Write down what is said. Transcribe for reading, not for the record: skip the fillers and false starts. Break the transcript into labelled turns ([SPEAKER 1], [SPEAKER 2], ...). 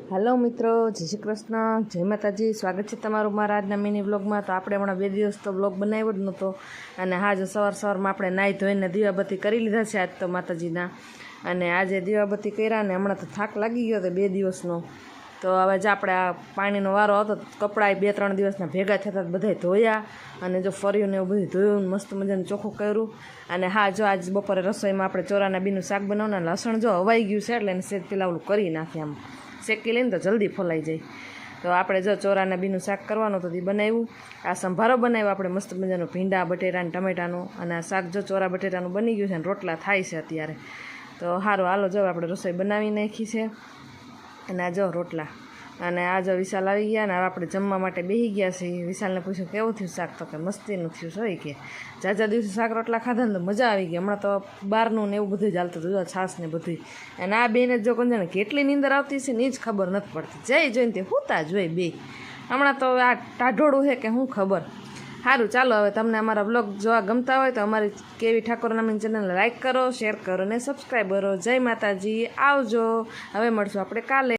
[SPEAKER 1] Hello मित्रों, जय श्री कृष्ण, जय माताजी। स्वागत है तमारुं मारा आजना मिनी व्लॉग में। तो आपणे हमणां 2 દિવસ तो व्लॉग बनाव्यो ज नहोतो अने आज सवार में आपणे नाही धोईने दीवाबत्ती करी लीधा छे आज तो माताजीना। अने आजे दीवाबत्ती कर्या ने हमणां तो थाक लागी गयो तो 2 દિવસनो। तो हवे ज आपणे आ पाणीनो वारो हतो, कपड़ा 2-3 દિવસना भेगा थया बधाय धोया अने जो फर्युं ने एवुं बधुं धोयुं, मस्त मजानुं चोख्खुं कर्युं। अने हाँ, जो आज बपोरे रसोईमां आपणे चोराना बीनुं शाक बनाववानुं, लसण जो हवाई गयुं छे एटले एने सेज पेला ओલું કરી નાખી आम શેકી લઈને તો જલ્દી ફોલાઈ જાય। તો આપણે જો ચોરાના બીનું શાક કરવાનું તો એ બનાવ્યું। આ સંભારો બનાવ્યો આપણે મસ્ત મજાનો ભીંડા બટેટા અને ટમેટાનું, અને આ શાક જો ચોરા બટેટાનું બની ગયું છે અને રોટલા થાય છે અત્યારે। તો સારું, હાલો જો આપણે રસોઈ બનાવી નાખી છે। અને આ જો રોટલા, અને આ જો વિશાલ આવી ગયા ને આપણે જમવા માટે બેસી ગયા છીએ। વિશાલને પૂછ્યું કેવું થયું શાક, તો કે મસ્તીનું થયું છે હોય કે જાજા દિવસે શાક રોટલા ખાધા ને તો મજા આવી ગઈ। હમણાં તો બહારનું ને એવું બધું જ હાલતું હતું, છાશ ને બધું। અને આ બેને જો કોણ જાણે કેટલી નીંદર આવતી છે ને એ જ ખબર નથી પડતી, જઈ જોઈને તે હુંતા જ હોય બે। હમણાં તો આ ટાઢોળું છે કે શું ખબર। સારું, ચાલો હવે તમને અમારા બ્લોગ જોવા ગમતા હોય તો અમારી કેવી ઠાકોર નામની ચેનલને લાઈક કરો, શેર કરો ને સબસ્ક્રાઈબ કરો। જય માતાજી, આવજો। હવે મળશું આપણે કાલે।